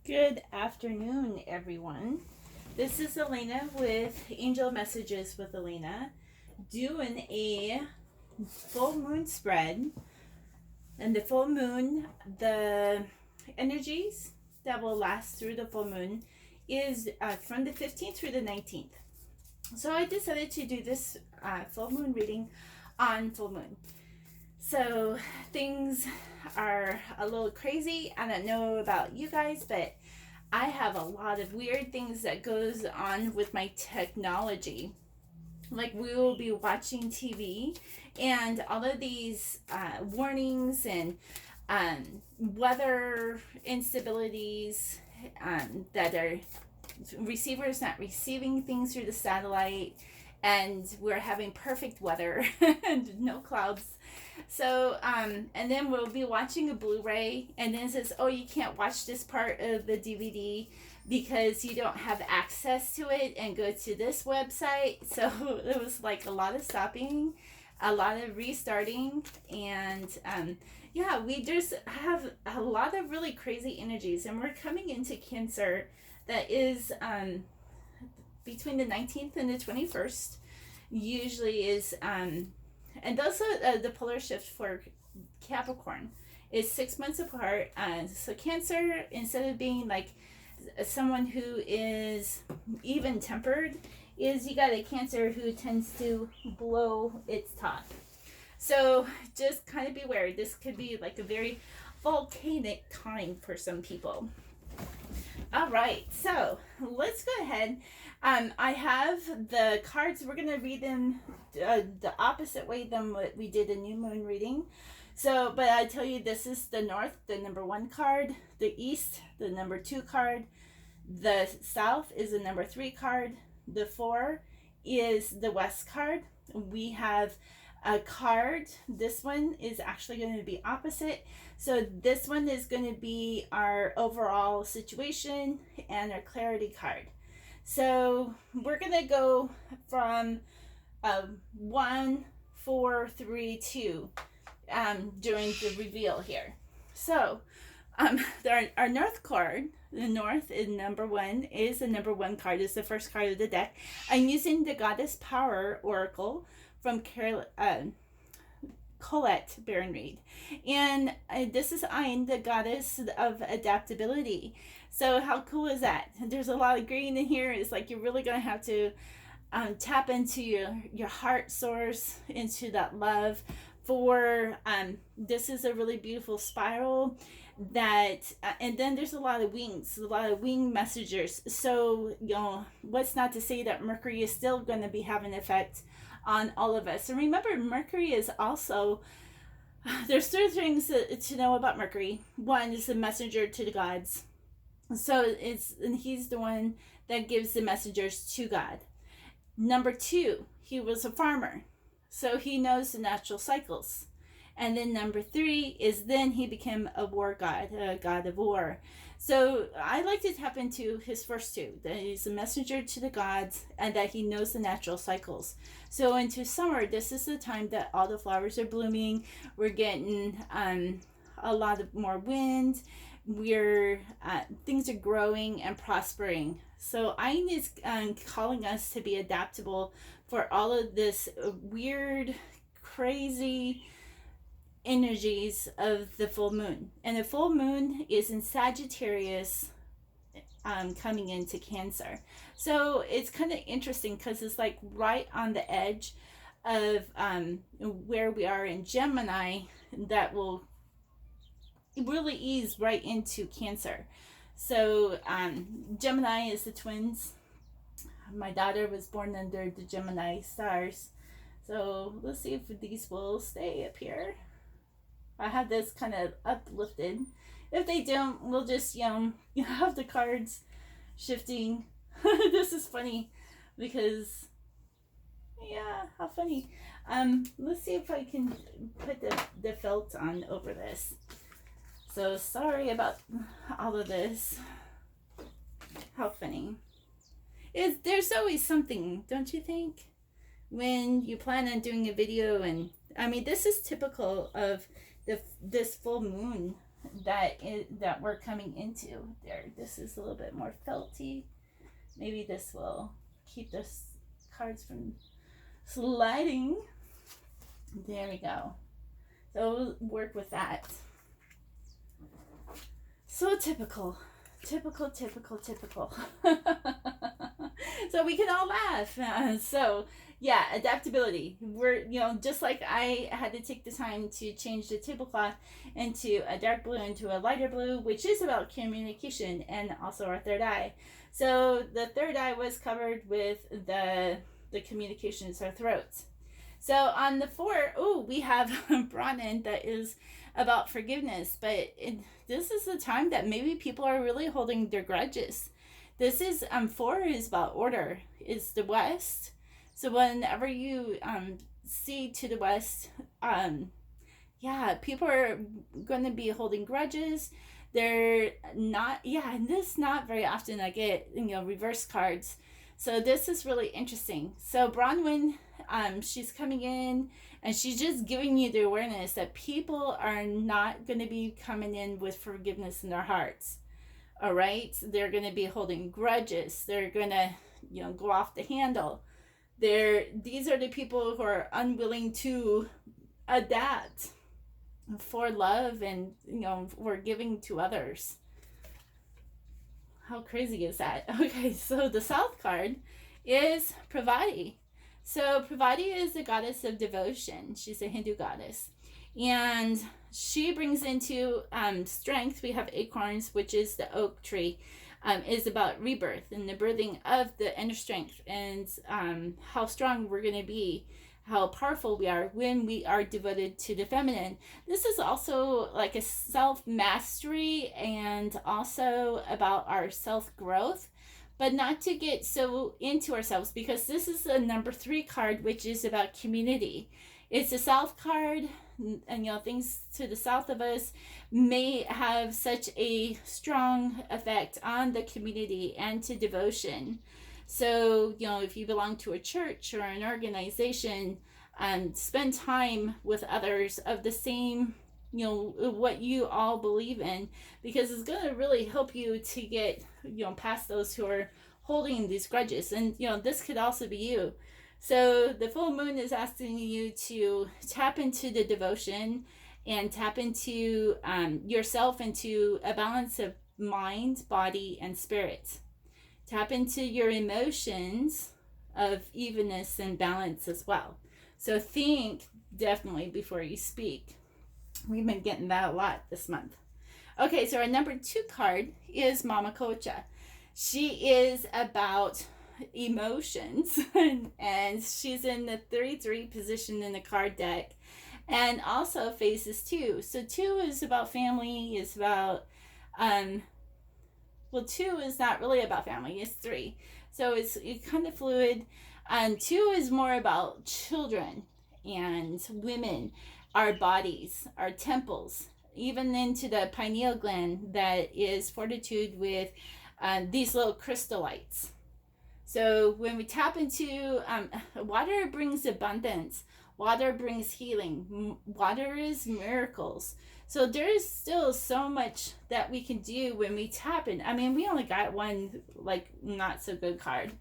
Good afternoon, everyone. This is Elena with Angel Messages with Elena, doing a full moon spread. And the full moon, the energies that will last through the full moon is from the 15th through the 19th. So I decided to do this full moon reading on full moon. So things are a little crazy. I don't know about you guys, but I have a lot of weird things that goes on with my technology. Like we will be watching TV, and all of these warnings and weather instabilities that are receivers not receiving things through the satellite, and we're having perfect weather and no clouds. So, and then we'll be watching a Blu-ray, and then it says, "Oh, you can't watch this part of the DVD because you don't have access to it, and go to this website." So it was like a lot of stopping, a lot of restarting, and yeah, we just have a lot of really crazy energies, and we're coming into Cancer that is between the 19th and the 21st. Usually is and those are the polar shift for Capricorn is 6 months apart. So Cancer, instead of being like someone who is even tempered, is you got a Cancer who tends to blow its top. So just kind of beware. This could be like a very volcanic time for some people. All right, so let's go ahead. I have the cards. We're gonna read them the opposite way than what we did a new moon reading. So, but I tell you, this is the north, the number 1 card. The east, the number 2 card. The south is the number 3 card. The 4 is the west card. We have a card. This one is actually going to be opposite. So this one is going to be our overall situation and our clarity card. So we're going to go from 1, 4, 3, 2 during the reveal here. So our north card, the north is number 1, is the number 1 card, is the first card of the deck. I'm using the Goddess Power Oracle from Colette Baron-Reed. And this is Ein, the goddess of adaptability. So how cool is that? There's a lot of green in here. It's like you're really going to have to tap into your heart source, into that love for this is a really beautiful spiral that and then there's a lot of wings, a lot of wing messengers. So what's not to say that Mercury is still going to be having an effect on all of us. And remember, Mercury is also, there's 3 things to know about Mercury. 1 is the messenger to the gods. So and he's the one that gives the messengers to God. Number 2, he was a farmer, so he knows the natural cycles. And then number 3 is then he became a war god, a god of war. So I like to tap into his first 2, that he's a messenger to the gods and that he knows the natural cycles. So into summer, this is the time that all the flowers are blooming. We're getting a lot of more wind. Things are growing and prospering. So Ein is calling us to be adaptable for all of this weird, crazy energies of the full moon. And the full moon is in Sagittarius, coming into Cancer. So it's kind of interesting because it's like right on the edge of where we are in Gemini, that will really ease right into Cancer. So Gemini is the twins. My daughter was born under the Gemini stars. So let's see if these will stay up here. I have this kind of uplifted. If they don't, we'll just have the cards shifting. This is funny because yeah, how funny. Let's see if I can put the felt on over this. So sorry about all of this. How funny. There's always something, don't you think? When you plan on doing a video, and I mean, this is typical of this full moon that we're coming into. There, this is a little bit more felty. Maybe this will keep this cards from sliding. There we go. So we'll work with that. So typical. Typical. So we can all laugh. So yeah, adaptability. We're, just like I had to take the time to change the tablecloth into a dark blue into a lighter blue, which is about communication and also our third eye. So the third eye was covered with the communications, our throats. So on the 4, we have Brahman that is about forgiveness, but this is the time that maybe people are really holding their grudges. This is 4 is about order. It's the west. So whenever you see to the west, people are going to be holding grudges. They're not, and this not very often I get, reverse cards. So this is really interesting. So Bronwyn, she's coming in and she's just giving you the awareness that people are not going to be coming in with forgiveness in their hearts. All right. They're going to be holding grudges. They're going to, go off the handle. These are the people who are unwilling to adapt for love and, for giving to others. How crazy is that? Okay, so the South card is Pravati. So Pravati is the goddess of devotion. She's a Hindu goddess. And she brings into strength. We have acorns, which is the oak tree, is about rebirth and the birthing of the inner strength and how strong we're going to be, how powerful we are when we are devoted to the feminine. This is also like a self-mastery and also about our self-growth, but not to get so into ourselves, because this is the number 3 card, which is about community. It's a south card, and things to the south of us may have such a strong effect on the community and to devotion. So, if you belong to a church or an organization, spend time with others of the same, what you all believe in, because it's going to really help you to get, past those who are holding these grudges. And, this could also be you. So the full moon is asking you to tap into the devotion and tap into yourself, into a balance of mind, body, and spirit. Tap into your emotions of evenness and balance as well. So think definitely before you speak. We've been getting that a lot this month. Okay, so our number 2 card is Mama Kocha. She is about emotions and she's in the 33 position in the card deck, and also faces 2. So 2 is about family, is about 2 is not really about family, it's 3. So it's kind of fluid. 2 is more about children and women, our bodies, our temples, even into the pineal gland that is fortitude with these little crystallites. So when we tap into water, brings abundance. Water brings healing. Water is miracles. So there is still so much that we can do when we tap in. I mean, we only got one not so good card.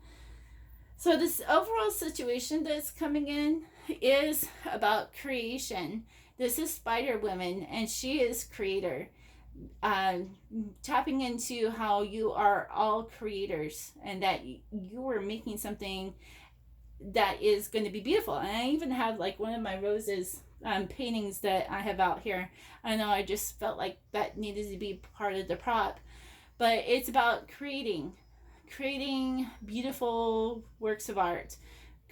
So this overall situation that's coming in is about creation. This is Spider Woman, and she is creator. Tapping into how you are all creators and that you are making something that is going to be beautiful. And I even have one of my roses paintings that I have out here. I know, I just felt like that needed to be part of the prop, but it's about creating beautiful works of art,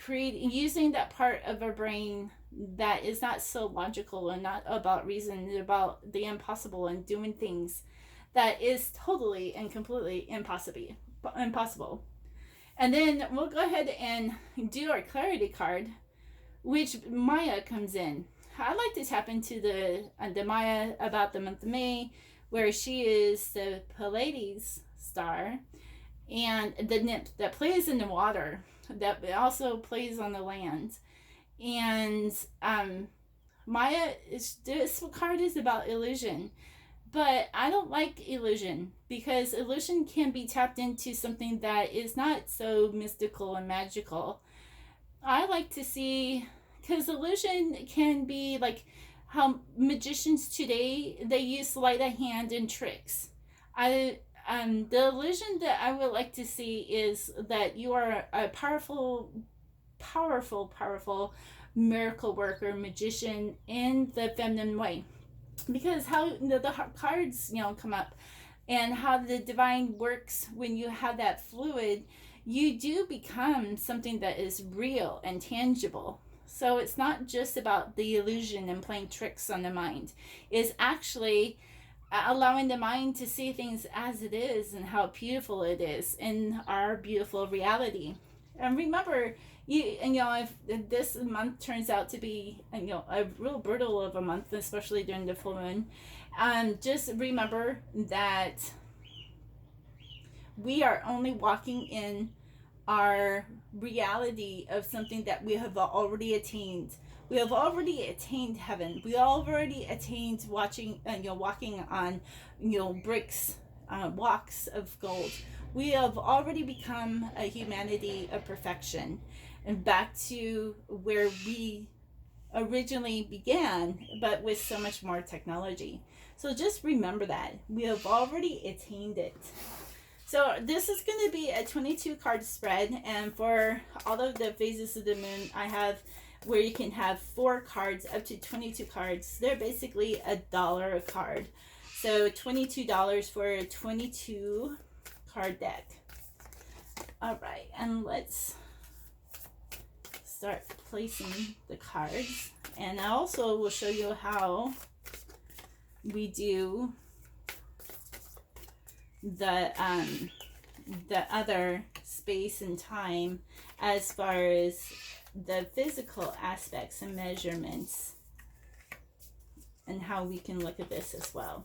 using that part of our brain that is not so logical and not about reason, about the impossible and doing things that is totally and completely impossible. And then we'll go ahead and do our clarity card, which Maya comes in. I like to tap into the Maya about the month of May, where she is the Pleiades star and the nymph that plays in the water, that also plays on the land. And Maya, this card is about illusion. But I don't like illusion, because illusion can be tapped into something that is not so mystical and magical. I like to see, because illusion can be like how magicians today, they use sleight of hand and tricks. I The illusion that I would like to see is that you are a powerful, powerful miracle worker, magician in the feminine way. Because how the cards, come up, and how the divine works when you have that fluid, you do become something that is real and tangible. So it's not just about the illusion and playing tricks on the mind. It's actually allowing the mind to see things as it is and how beautiful it is in our beautiful reality. And remember, if this month turns out to be a real brutal of a month, especially during the full moon, just remember that we are only walking in our reality of something that we have already attained. We have already attained heaven. We already attained walking on, bricks, walks of gold. We have already become a humanity of perfection, and back to where we originally began, but with so much more technology. So just remember that we have already attained it. So this is going to be a 22 card spread, and for all of the phases of the moon, I have where you can have 4 cards up to 22 cards. They're basically $1 a card. So $22 for a 22 card deck. All right, and let's start placing the cards. And I also will show you how we do the other space and time as far as the physical aspects and measurements, and how we can look at this as well.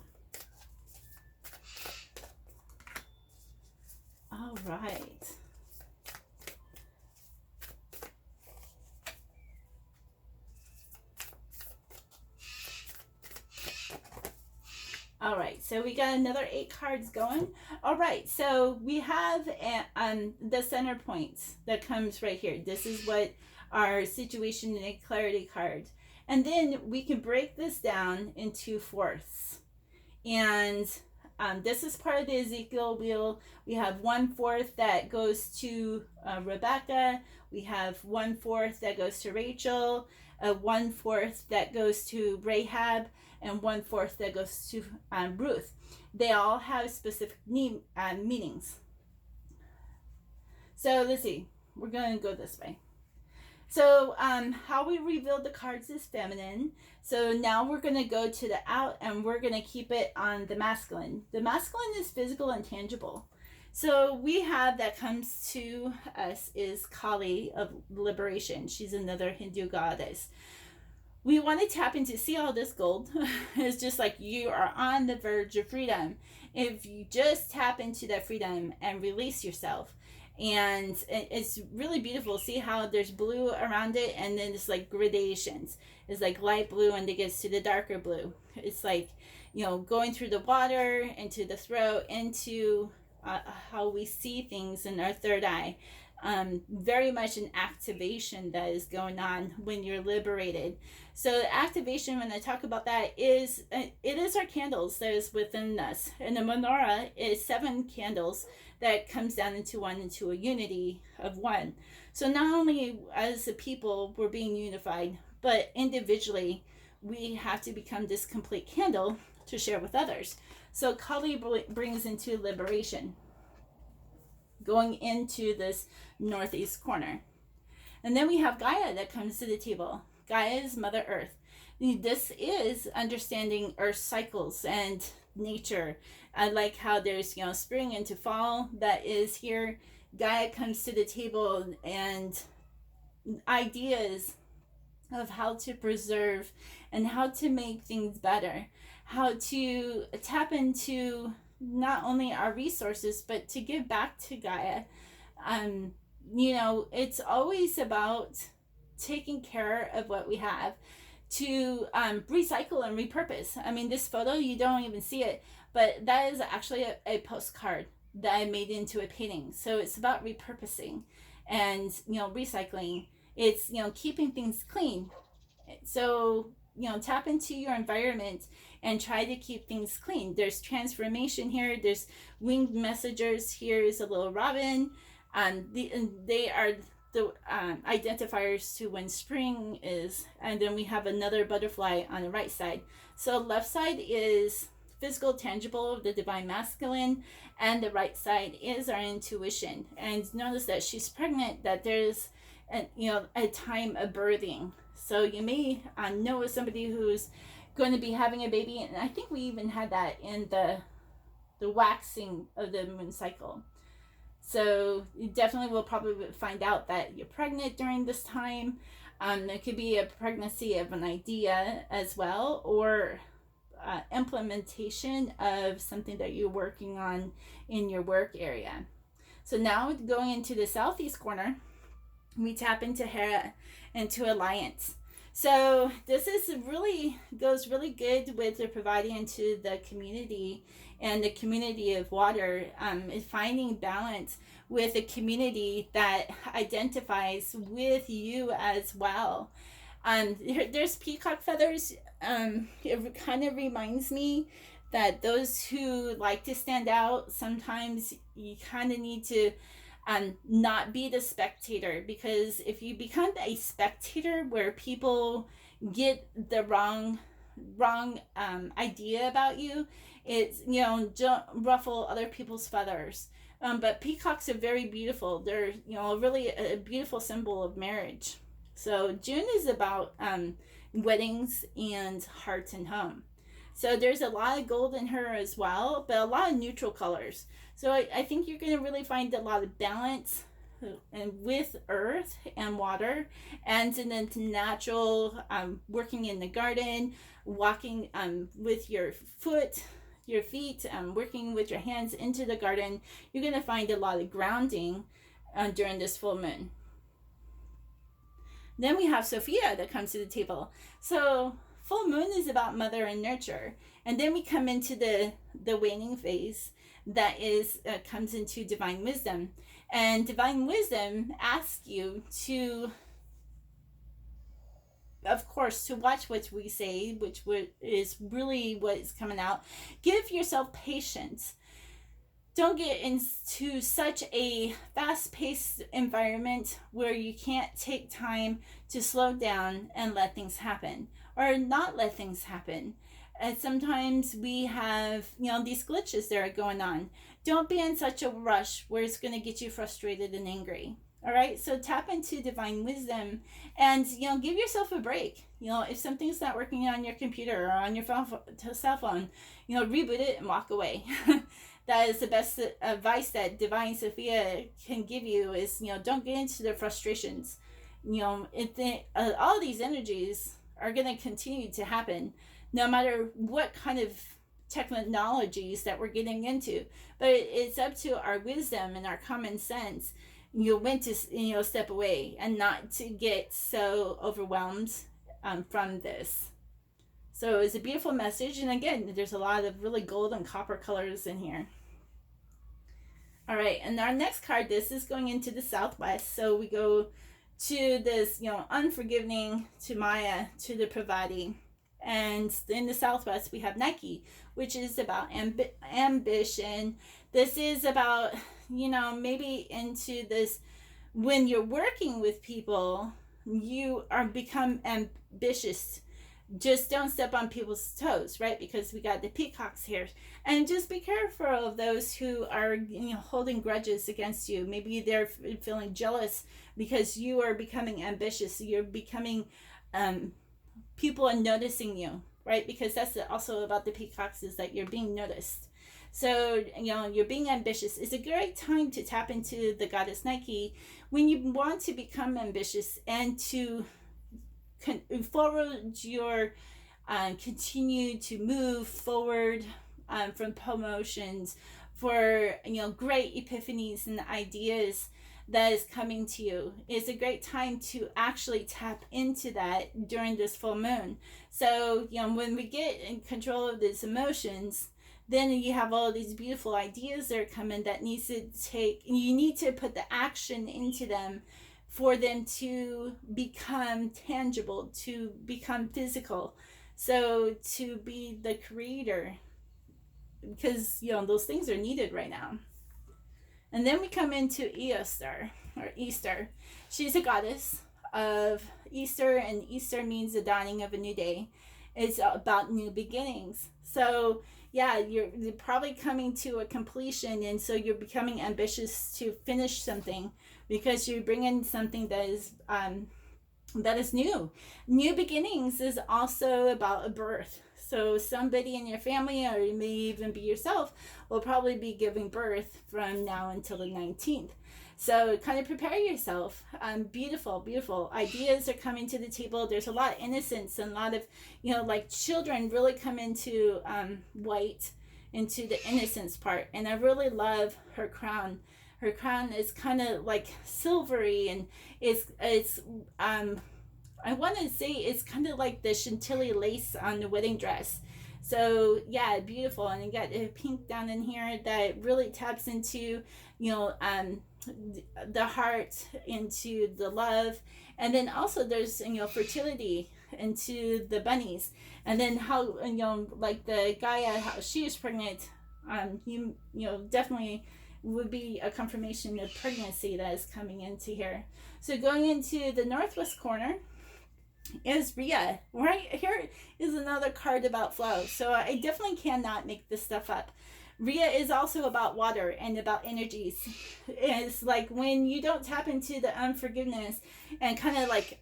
All right. All right, so we got another 8 cards going. All right, so we have the center points that comes right here. This is what our situation and clarity card. And then we can break this down into fourths. And this is part of the Ezekiel wheel. We have 1/4 that goes to Rebecca. We have 1/4 that goes to Rachel. 1/4 that goes to Rahab, and 1/4 that goes to Ruth. They all have specific meanings. So let's see. We're going to go this way. So how we revealed the cards is feminine. So now we're going to go to the out, and we're going to keep it on the masculine. The masculine is physical and tangible. So we have that comes to us is Kali of liberation. She's another Hindu goddess. We want to tap into, see all this gold? It's just like you are on the verge of freedom. If you just tap into that freedom and release yourself. And it's really beautiful. See how there's blue around it, and then it's like gradations. It's like light blue, and it gets to the darker blue. It's like, going through the water, into the throat, into how we see things in our third eye. Very much an activation that is going on when you're liberated. So activation, when I talk about that, it is our candles that is within us. And the menorah is 7 candles that comes down into one, into a unity of one. So not only as a people we're being unified, but individually we have to become this complete candle to share with others. So Kali brings into liberation, going into this northeast corner. And then we have Gaia that comes to the table. Gaia is Mother Earth. This is understanding Earth cycles and nature. I like how there's spring into fall that is here. Gaia comes to the table, and ideas of how to preserve and how to make things better, how to tap into not only our resources but to give back to Gaia. It's always about taking care of what we have, to recycle and repurpose. I mean, this photo, you don't even see it, but that is actually a postcard that I made into a painting. So it's about repurposing and, recycling. It's, keeping things clean. So, tap into your environment and try to keep things clean. There's transformation here. There's winged messengers. Here is a little robin. They are the identifiers to when spring is. And then we have another butterfly on the right side. So left side is physical, tangible, the divine masculine, and the right side is our intuition. And notice that she's pregnant, that there's a time of birthing. So you may know somebody who's going to be having a baby, and I think we even had that in the waxing of the moon cycle. So you definitely will probably find out that you're pregnant during this time. There could be a pregnancy of an idea as well, or implementation of something that you're working on in your work area. So now going into the southeast corner, we tap into Hera, into alliance. So this goes really good with the providing into the community and the community of water, is finding balance with a community that identifies with you as well. There's peacock feathers. It kind of reminds me that those who like to stand out, sometimes you kind of need to not be the spectator, because if you become a spectator where people get the wrong idea about you, it's don't ruffle other people's feathers. But peacocks are very beautiful. They're really a beautiful symbol of marriage. So June is about weddings and heart and home. So there's a lot of gold in her as well, but a lot of neutral colors. So I think you're going to really find a lot of balance and with earth and water, and then natural, working in the garden, walking with your feet, working with your hands into the garden. You're going to find a lot of grounding during this full moon. Then we have Sophia that comes to the table. So full moon is about mother and nurture. And then we come into the waning phase that is comes into divine wisdom. And divine wisdom asks you to, of course, to watch what we say, which is really what is coming out. Give yourself patience. Don't get into such a fast-paced environment where you can't take time to slow down and let things happen, or not let things happen. And sometimes we have, these glitches that are going on. Don't be in such a rush where it's going to get you frustrated and angry. All right, so tap into divine wisdom and, give yourself a break. If something's not working on your computer or on your cell phone, reboot it and walk away. That is the best advice that Divine Sophia can give you is, don't get into the frustrations. All these energies are going to continue to happen no matter what kind of technologies that we're getting into. But it's up to our wisdom and our common sense, when to, step away and not to get so overwhelmed from this. So it's a beautiful message. And again, there's a lot of really gold and copper colors in here. All right, and our next card, this is going into the southwest. So we go to this, unforgiving, to Maya, to the providing. And in the southwest, we have Nike, which is about ambition. This is about, maybe into this, when you're working with people, you are become ambitious. Just don't step on people's toes, right? Because we got the peacocks here. And just be careful of those who are, holding grudges against you. Maybe they're feeling jealous because you are becoming ambitious. You're becoming, people are noticing you, right? Because that's also about the peacocks, is that you're being noticed. So, you're being ambitious. It's a great time to tap into the goddess Nike when you want to become ambitious and to forward your continue to move forward from promotions, for great epiphanies and ideas that is coming to you. It's a great time to actually tap into that during this full moon. So, when we get in control of these emotions, then you have all these beautiful ideas that are coming that needs to you need to put the action into them for them to become tangible, to become physical. So to be the creator, because those things are needed right now. And then we come into Eostar, or Easter. She's a goddess of Easter, and Easter means the dawning of a new day. It's about new beginnings. So yeah, you're probably coming to a completion, and so you're becoming ambitious to finish something because you're bringing something that is new. New beginnings is also about a birth. So somebody in your family, or it may even be yourself, will probably be giving birth from now until the 19th. So kind of prepare yourself. Beautiful, beautiful ideas are coming to the table. There's a lot of innocence, and a lot of, like children really come into white, into the innocence part. And I really love her crown. Her crown is kind of like silvery, and it's I want to say it's kind of like the chantilly lace on the wedding dress. So yeah, beautiful. And you got the pink down in here that really taps into, the heart, into the love. And then also there's, fertility into the bunnies. And then how, like the Gaia, how she is pregnant, definitely would be a confirmation of pregnancy that is coming into here. So going into the northwest corner is Rhea. Right here is another card about flow. So I definitely cannot make this stuff up. Rhea is also about water and about energies. It's like when you don't tap into the unforgiveness and kind of like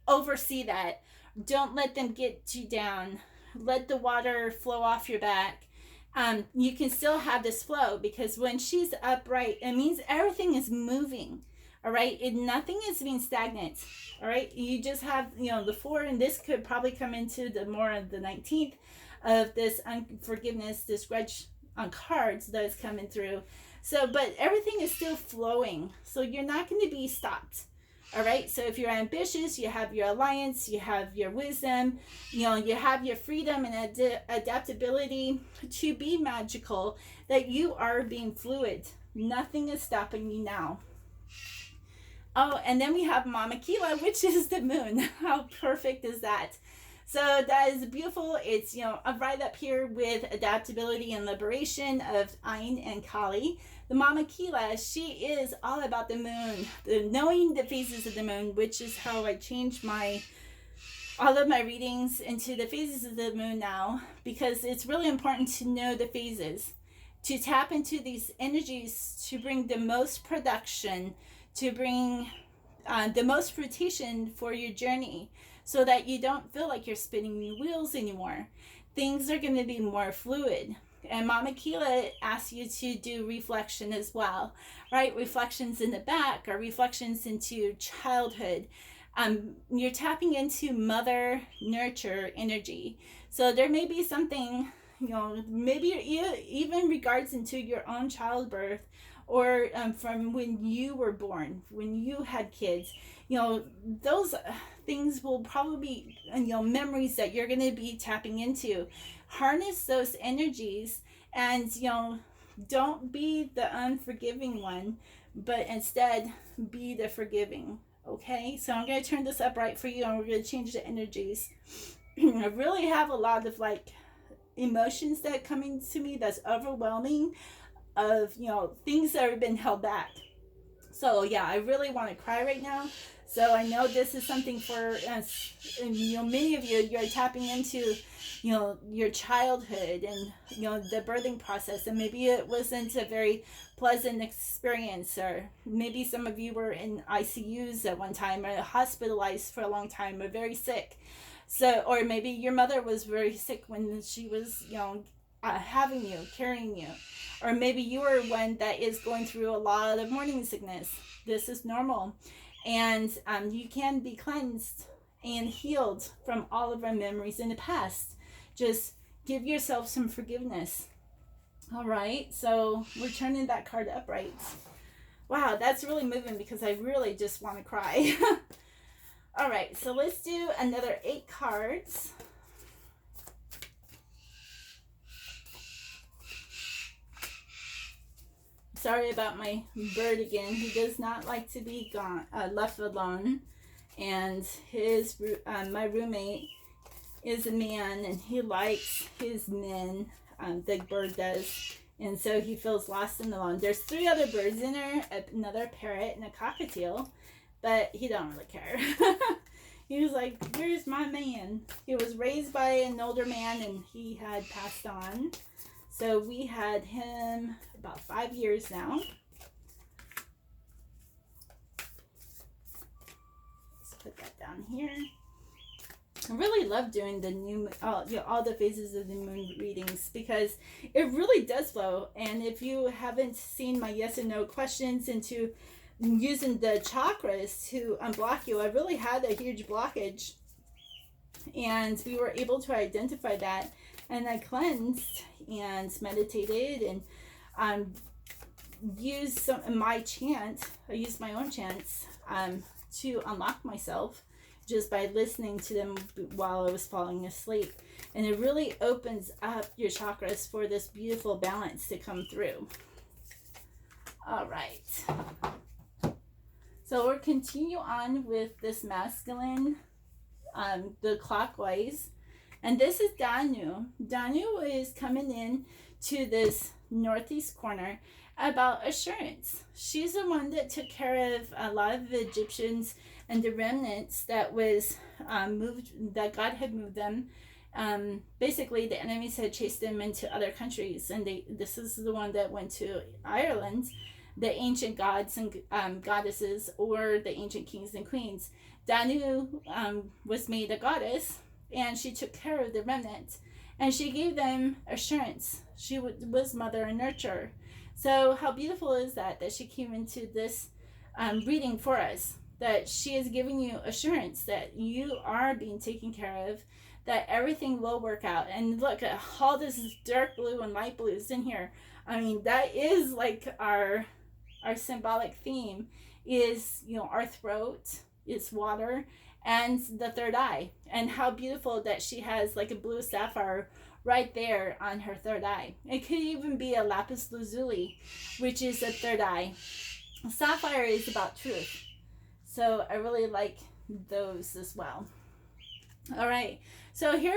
oversee that, don't let them get you down. Let the water flow off your back. You can still have this flow, because when she's upright, it means everything is moving. All right, nothing is being stagnant. All right, you just have the 4, and this could probably come into the more of the 19th of this unforgiveness, this grudge on cards that is coming through. So, but everything is still flowing, so you're not going to be stopped. All right, so if you're ambitious, you have your alliance, you have your wisdom, you have your freedom and adaptability to be magical, that you are being fluid. Nothing is stopping you now. Oh, and then we have Mama Kila, which is the moon. How perfect is that? So that is beautiful. It's, right up here with adaptability and liberation of Ain and Kali. The Mama Kila, she is all about the moon, knowing the phases of the moon, which is how I changed all of my readings into the phases of the moon now, because it's really important to know the phases, to tap into these energies, to bring the most production, to bring the most fruition for your journey, so that you don't feel like you're spinning your wheels anymore. Things are going to be more fluid. And Mama Kila asks you to do reflection as well, right? Reflections in the back, or reflections into childhood. You're tapping into mother nurture energy. So there may be something, maybe even regards into your own childbirth, or from when you were born, when you had kids. Those things will probably be, memories that you're going to be tapping into. Harness those energies, and don't be the unforgiving one, but instead be the forgiving. Okay, so I'm going to turn this up right for you, and we're going to change the energies. I really have a lot of like emotions that are coming to me that's overwhelming, of things that have been held back. So yeah, I really want to cry right now. So I know this is something for us, and many of you're tapping into your childhood, and the birthing process, and maybe it wasn't a very pleasant experience, or maybe some of you were in ICUs at one time, or hospitalized for a long time, or very sick. So, or maybe your mother was very sick when she was having you, carrying you. Or maybe you are one that is going through a lot of morning sickness. This is normal. And you can be cleansed and healed from all of our memories in the past. Just give yourself some forgiveness. All right, so we're turning that card upright. Wow, that's really moving because I really just want to cry. All right, so let's do another 8 cards. Sorry about my bird again. He does not like to be left alone. And my roommate is a man, and he likes his men. The bird does, and so he feels lost and alone. There's 3 other birds in there, another parrot and a cockatiel, but he don't really care. He was like, "Where's my man?" He was raised by an older man, and he had passed on. So we had him about 5 years now. Let's put that down here. I really love doing the all the phases of the moon readings because it really does flow. And if you haven't seen my yes and no questions into using the chakras to unblock you, I really had a huge blockage, and we were able to identify that, and I cleansed and meditated and used my chant. I used my own chants to unlock myself just by listening to them while I was falling asleep. And it really opens up your chakras for this beautiful balance to come through. All right. So we'll continue on with this masculine, the clockwise. And this is Danu. Danu is coming in to this northeast corner about assurance. She's the one that took care of a lot of the Egyptians and the remnants that was moved, that God had moved them. Basically, the enemies had chased them into other countries, and this is the one that went to Ireland, the ancient gods and goddesses, or the ancient kings and queens. Danu was made a goddess, and she took care of the remnant, and she gave them assurance. She was mother and nurturer. So how beautiful is that she came into this reading for us, that she is giving you assurance that you are being taken care of, that everything will work out. And look at all this dark blue and light blues in here. I mean, that is like our symbolic theme is, our throat, it's water, and the third eye. And how beautiful that she has like a blue sapphire right there on her third eye. It could even be a lapis lazuli, which is a third eye. Sapphire is about truth. So I really like those as well. All right. So here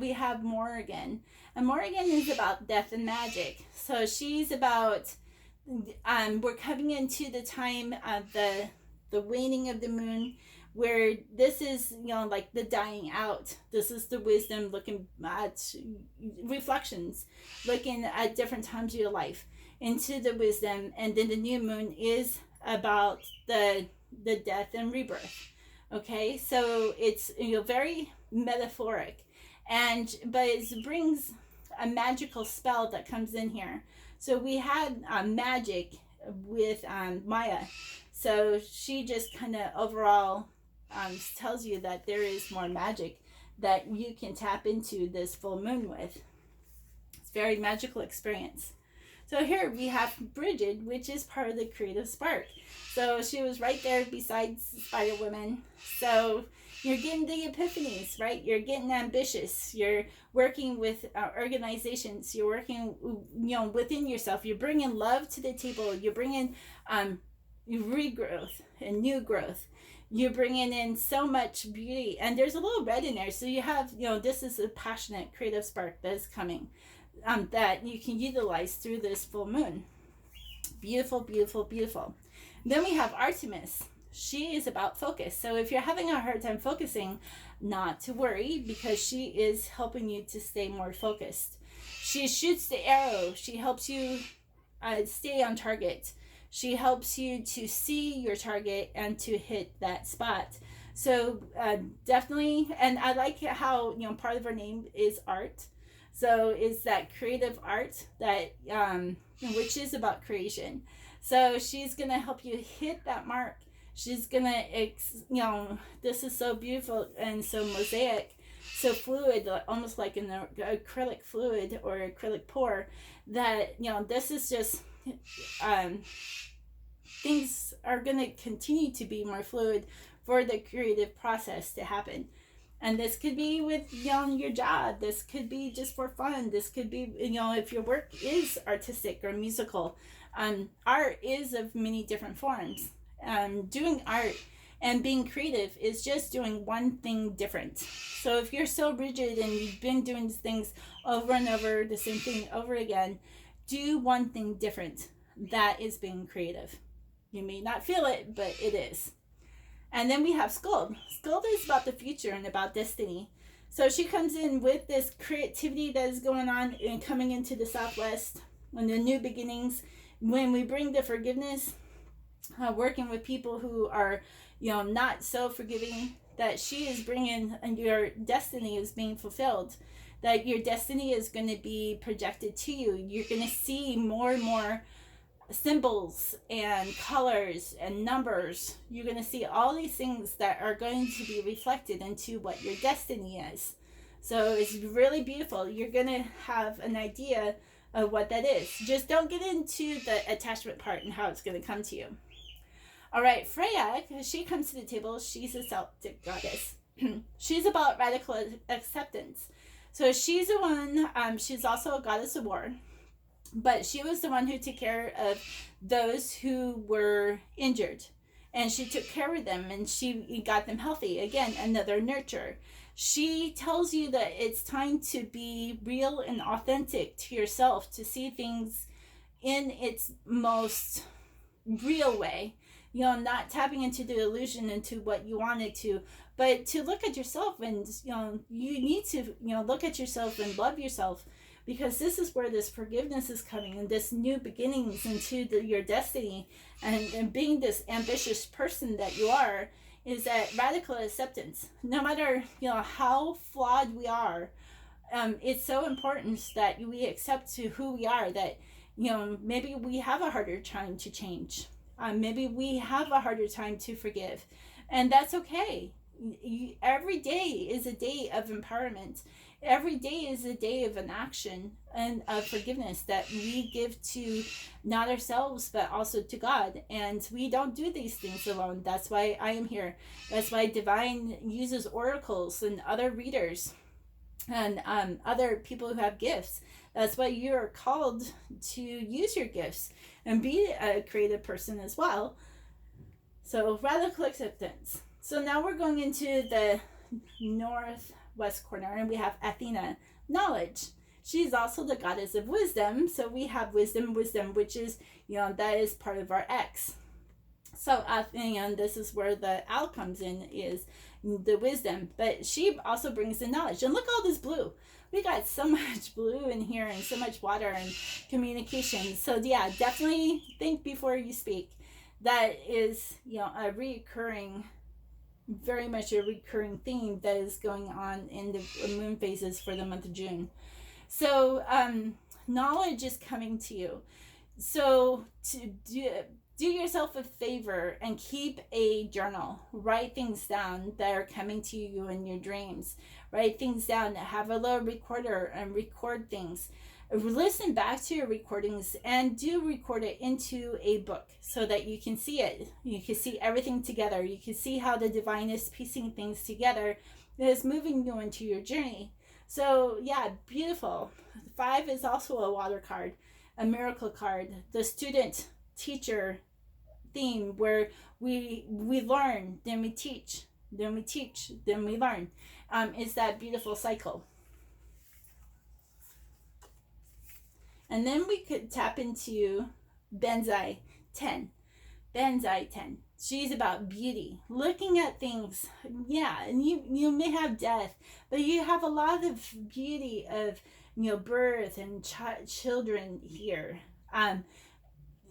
we have Morrigan. And Morrigan is about death and magic. So she's about, we're coming into the time of the waning of the moon, where this is, like the dying out. This is the wisdom looking at reflections, looking at different times of your life into the wisdom. And then the new moon is about the death and rebirth. Okay, so it's very metaphoric, but it brings a magical spell that comes in here. So we had magic with Maya. So she just kind of overall tells you that there is more magic that you can tap into this full moon with. It's a very magical experience. So here we have Bridget, which is part of the creative spark. So she was right there besides Spider Woman. So you're getting the epiphanies, right? You're getting ambitious. You're working with organizations. You're working, within yourself. You're bringing love to the table. You're bringing regrowth and new growth. You're bringing in so much beauty. And there's a little red in there. So you have, this is a passionate creative spark that is coming. That you can utilize through this full moon. Beautiful, beautiful, beautiful. Then we have Artemis. She is about focus. So if you're having a hard time focusing, not to worry, because she is helping you to stay more focused. She shoots the arrow. She helps you stay on target. She helps you to see your target and to hit that spot. So definitely, and I like how, part of her name is art. So it's that creative art that, which is about creation. So she's going to help you hit that mark. She's going to, this is so beautiful and so mosaic, so fluid, almost like an acrylic fluid or acrylic pour, that, this is just things are going to continue to be more fluid for the creative process to happen. And this could be with, you know, your job. This could be just for fun. This could be, you know, if your work is artistic or musical. Art is of many different forms. Doing art and being creative is just doing one thing different. So if you're so rigid and you've been doing things over and over, the same thing over again, do one thing different. That is being creative. You may not feel it, but it is. And then we have Skuld. Skuld is about the future and about destiny. So she comes in with this creativity that is going on and coming into the Southwest and the new beginnings. When we bring the forgiveness, working with people who are, you know, not so forgiving, that she is bringing, and your destiny is being fulfilled. That your destiny is going to be projected to you. You're going to see more and more symbols and colors and numbers. You're going to see all these things that are going to be reflected into what your destiny is. So it's really beautiful. You're going to have an idea of what that is. Just don't get into the attachment part and how it's going to come to you. All right, Freya, she comes to the table. She's a Celtic goddess. She's about radical acceptance. So she's the one, she's also a goddess of war. But she was the one who took care of those who were injured. And she took care of them and she got them healthy. Again, another nurture. She tells you that it's time to be real and authentic to yourself, to see things in its most real way. You know, not tapping into the illusion into what you wanted to, but to look at yourself and, you know, you need to, you know, look at yourself and love yourself. Because this is where this forgiveness is coming and this new beginnings into your destiny and being this ambitious person that you are, is that radical acceptance. No matter, you know, how flawed we are, it's so important that we accept to who we are, that, you know, maybe we have a harder time to change. Maybe we have a harder time to forgive. And that's okay. Every day is a day of empowerment. Every day is a day of an action and of forgiveness that we give to not ourselves, but also to God. And we don't do these things alone. That's why I am here. That's why Divine uses oracles and other readers and other people who have gifts. That's why you're called to use your gifts and be a creative person as well. So radical acceptance. So now we're going into the northwest corner and we have Athena, knowledge. She's also the goddess of wisdom. So we have wisdom, which is, you know, that is part of our X. So Athena, this is where the owl comes in, is the wisdom. But she also brings the knowledge. And look at all this blue. We got so much blue in here and so much water and communication. So yeah, definitely think before you speak. That is, you know, a recurring, very much a recurring theme that is going on in the moon phases for the month of June. So knowledge is coming to you. So to do yourself a favor and keep a journal. Write things down that are coming to you in your dreams. Write things down. Have a little recorder and record things. Listen back to your recordings and do record it into a book so that you can see it. You can see everything together. You can see how the divine is piecing things together that is moving you into your journey. So yeah, beautiful. 5 is also a water card, a miracle card, the student teacher theme where we learn, then we teach, then we teach, then we learn. Is that beautiful cycle. And then we could tap into Benzai 10. Benzai 10. She's about beauty, looking at things. Yeah, and you may have death, but you have a lot of beauty of, you know, birth and children here.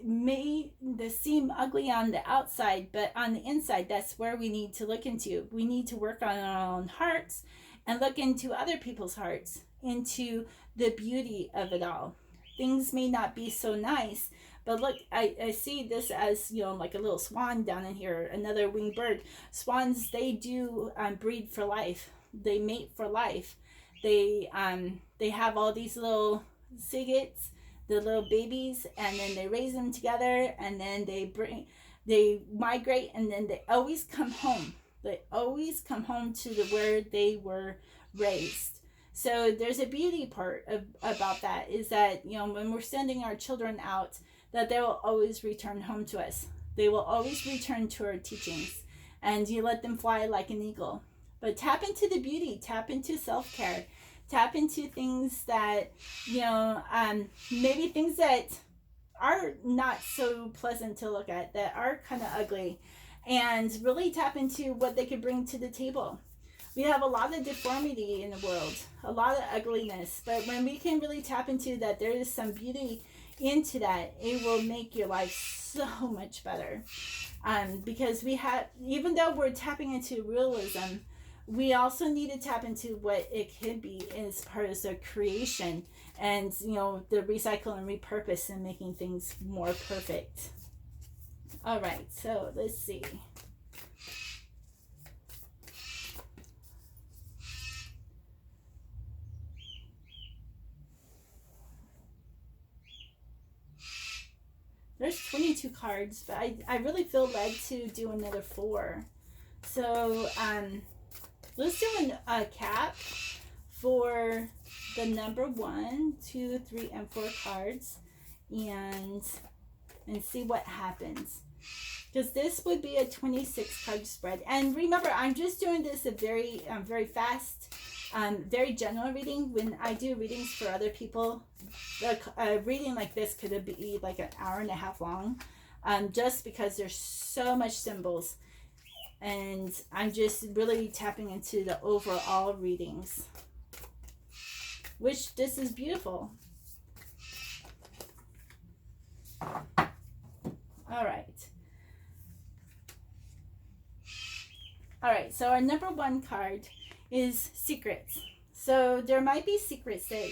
May this seem ugly on the outside, but on the inside, that's where we need to look into. We need to work on our own hearts and look into other people's hearts, into the beauty of it all. Things may not be so nice, but look, I see this as, you know, like a little swan down in here, another winged bird. Swans, they do breed for life. They mate for life. They have all these little cigots the little babies, and then they raise them together, and then they migrate, and then they always come home. They always come home to where they were raised. So there's a beauty part about that, is that, you know, when we're sending our children out, that they will always return home to us. They will always return to our teachings, and you let them fly like an eagle. But tap into the beauty, tap into self-care, tap into things that, you know, maybe things that are not so pleasant to look at, that are kind of ugly, and really tap into what they could bring to the table. We have a lot of deformity in the world, a lot of ugliness, but when we can really tap into that, there is some beauty into that, it will make your life so much better. Because we have, even though we're tapping into realism, we also need to tap into what it could be as part of the creation, and, you know, the recycle and repurpose, and making things more perfect. All right, so let's see. There's 22 cards, but I really feel led to do another 4. So let's do a cap for the number 1, 2, 3, and 4 cards, and see what happens. Because this would be a 26 card spread. And remember, I'm just doing this a very very fast, very general reading. When I do readings for other people, a reading like this could be like an hour and a half long, just because there's so much symbols, and I'm just really tapping into the overall readings, which this is beautiful. All right, so our number 1 card is secrets. So there might be secrets that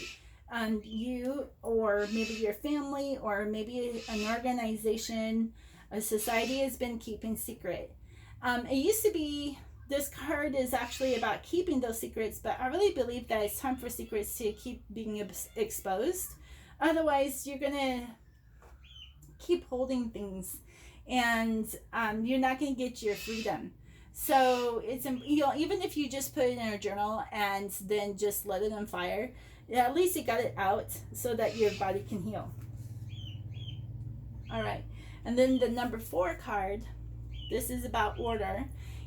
you, or maybe your family, or maybe an organization, a society has been keeping secret. It used to be, this card is actually about keeping those secrets, but I really believe that it's time for secrets to keep being exposed. Otherwise, you're gonna keep holding things, and you're not gonna get your freedom. So it's, you know, even if you just put it in a journal and then just let it on fire, at least you got it out so that your body can heal. All right, and then the number 4 card, this is about order,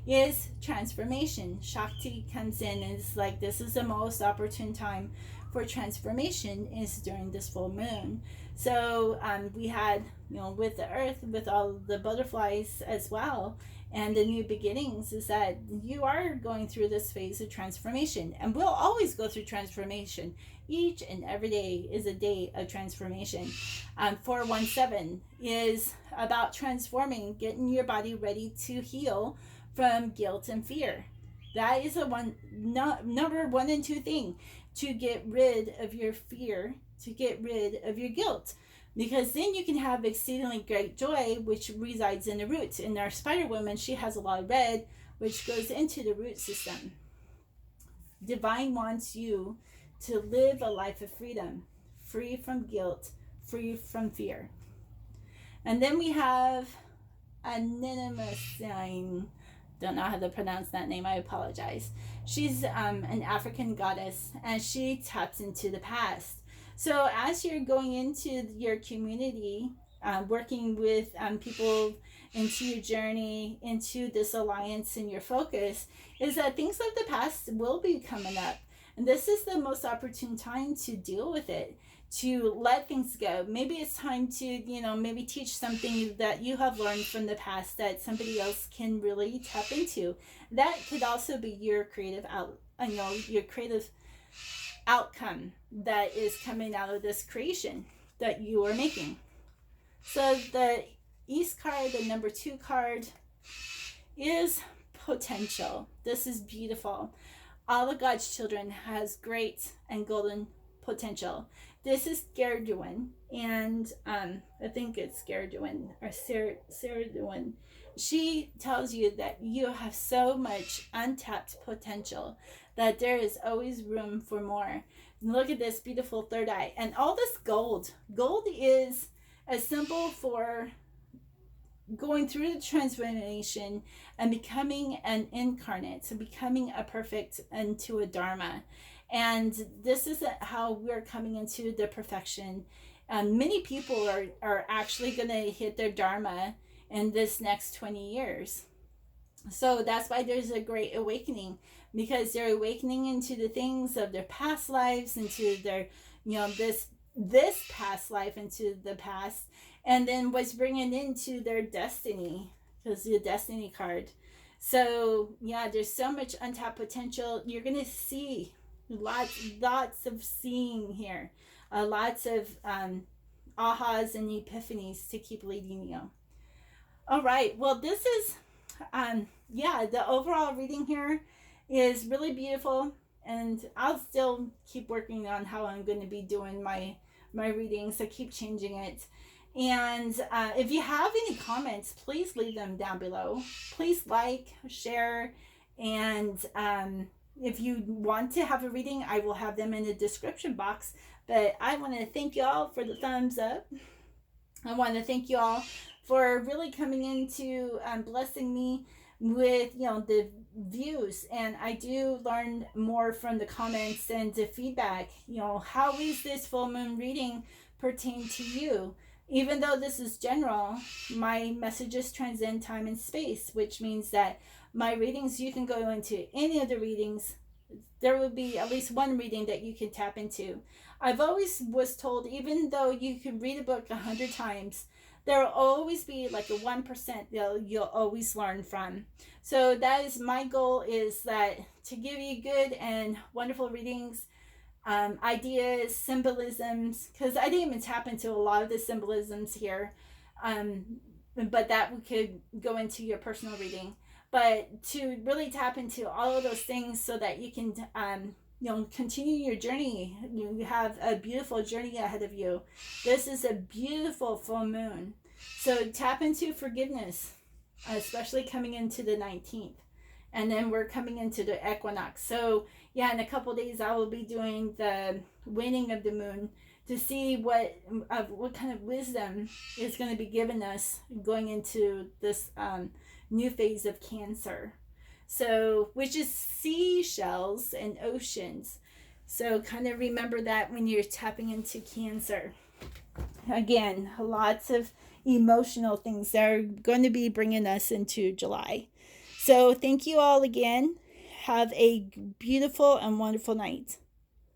is transformation. Shakti comes in and it's like, this is the most opportune time for transformation, is during this full moon. So we had, you know, with the earth, with all the butterflies as well, and the new beginnings, is that you are going through this phase of transformation, and we'll always go through transformation. Each and every day is a day of transformation. 417 is about transforming, getting your body ready to heal from guilt and fear. That is number 1 and 2 thing, to get rid of your fear, to get rid of your guilt, because then you can have exceedingly great joy, which resides in the roots. In our Spider Woman, she has a lot of red, which goes into the root system. Divine wants you to live a life of freedom, free from guilt, free from fear. And then we have Anonymous. Don't know how to pronounce that name, I apologize. She's an African goddess, and she taps into the past. So as you're going into your community, working with people into your journey, into this alliance, and your focus, is that things of the past will be coming up. And this is the most opportune time to deal with it, to let things go. Maybe it's time to, you know, maybe teach something that you have learned from the past that somebody else can really tap into. That could also be your creative your creative outcome that is coming out of this creation that you are making. So the East card, the number 2 card, is potential. This is beautiful. All of God's children has great and golden potential. This is Scareduin, and I think it's Scareduin or Saraduin. She tells you that you have so much untapped potential, that there is always room for more. Look at this beautiful third eye. And all this gold. Gold is a symbol for going through the transformation and becoming an incarnate, so becoming a perfect into a dharma. And this is how we're coming into the perfection. Many people are actually going to hit their dharma in this next 20 years. So that's why there's a great awakening, because they're awakening into the things of their past lives, into their, this past life, into the past, and then what's bringing into their destiny, because the destiny card. So yeah, there's so much untapped potential. You're gonna see lots of seeing here, lots of ahas and epiphanies to keep leading you. All right, well, this is the overall reading here is really beautiful, and I'll still keep working on how I'm going to be doing my readings, so keep changing it. And if you have any comments, please leave them down below. Please like, share, and if you want to have a reading, I will have them in the description box. But I want to thank you all for the thumbs up. I want to thank you all for really coming into blessing me with the views, and I do learn more from the comments and the feedback. How is this full moon reading pertain to you? Even though this is general, my messages transcend time and space, which means that my readings, you can go into any of the readings. There will be at least one reading that you can tap into. I've always was told, even though you can read a book 100 times, there will always be like a 1% you'll always learn from. So that is my goal, is that to give you good and wonderful readings, ideas, symbolisms, because I didn't even tap into a lot of the symbolisms here, but that could go into your personal reading. But to really tap into all of those things so that you can continue your journey. You have a beautiful journey ahead of you. This is a beautiful full moon. So tap into forgiveness, especially coming into the 19th. And then we're coming into the equinox. So yeah, in a couple days I will be doing the waning of the moon to see what kind of wisdom is going to be given us going into this new phase of Cancer. So, which is seashells and oceans. So kind of remember that when you're tapping into Cancer. Again, lots of emotional things that are going to be bringing us into July. So thank you all again. Have a beautiful and wonderful night.